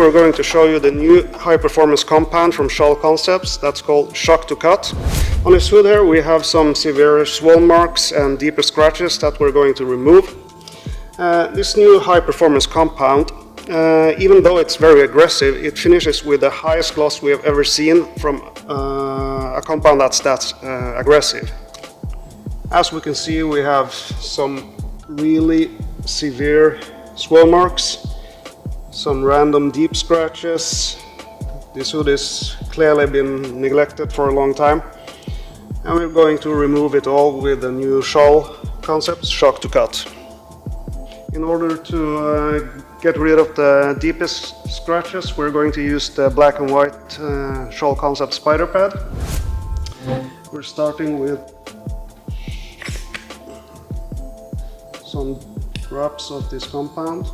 we're going to show you the new high-performance compound from SCHOLL Concepts that's called SHOCK2CUT. On his hood here we have some severe swell marks and deeper scratches that we're going to remove. This new high-performance compound, even though it's very aggressive, it finishes with the highest gloss we have ever seen from a compound that's that aggressive. As we can see, we have some really severe swell marks, some random deep scratches. This hood has clearly been neglected for a long time, and we're going to remove it all with the new SCHOLL Concepts SHOCK2CUT. In order to get rid of the deepest scratches, we're going to use the black and white SCHOLL Concepts spider pad. We're starting with some drops of this compound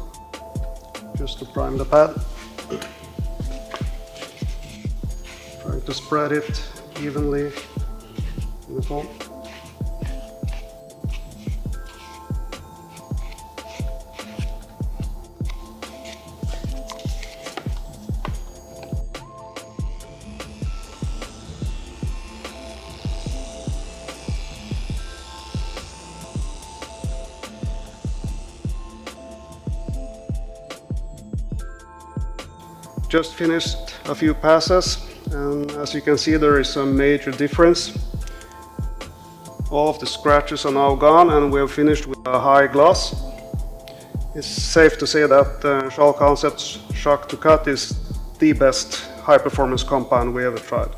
just to prime the pad. Try to spread it evenly in the foam. Just finished a few passes, and as you can see, there is a major difference. All of the scratches are now gone, and we have finished with a high gloss. It's safe to say that SCHOLL Concepts SHOCK2CUT is the best high performance compound we ever tried.